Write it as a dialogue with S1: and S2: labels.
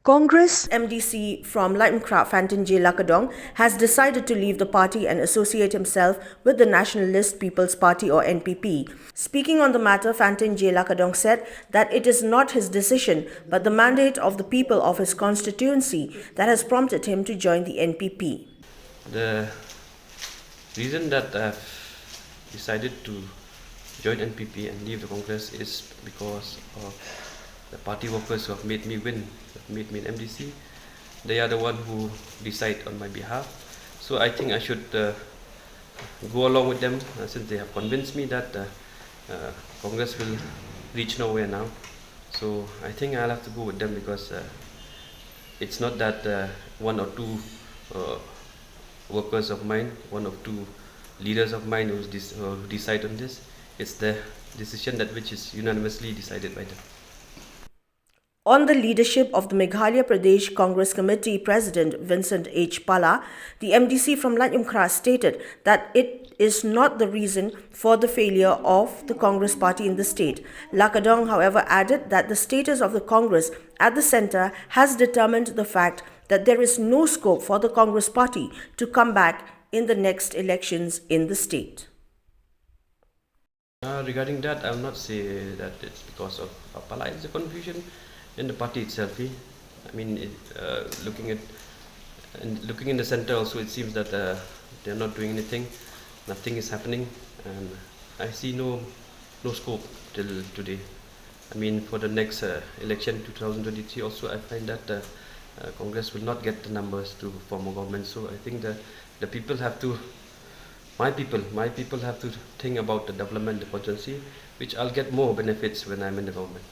S1: Congress MDC from LAITUMKHRAH, FANTIN LAKADONG, has decided to leave the party and associate himself with the Nationalist People's Party or NPP. Speaking on the matter, FANTIN LAKADONG said that it is not his decision but the mandate of the people of his constituency that has prompted him to join the NPP.
S2: The reason that I've decided to join NPP and leave the Congress is because of the party workers who have made me win, have made me an MDC. They are the one who decide on my behalf. So I think I should go along with them since they have convinced me that Congress will reach nowhere now. So I think I'll have to go with them because it's not that one or two workers of mine, one or two leaders of mine who decide on this. It's the decision that which is unanimously decided by them.
S1: On the leadership of the Meghalaya Pradesh Congress Committee President Vincent H. Pala, the MDC from LAITUMKHRAH stated that it is not the reason for the failure of the Congress party in the state. Lakadong, however, added that the status of the Congress at the centre has determined the fact that there is no scope for the Congress party to come back in the next elections in the state.
S2: Regarding that, I will not say that it's because of Pala. It's a confusion in the party itself. I mean, looking in the center also, it seems that they're not doing anything. Nothing is happening, and I see no scope till today. I mean, for the next election 2023 also, I find that Congress will not get the numbers to form a government. So I think that the people have to, my people have to think about the development, the constituency, which I'll get more benefits when I'm in the government.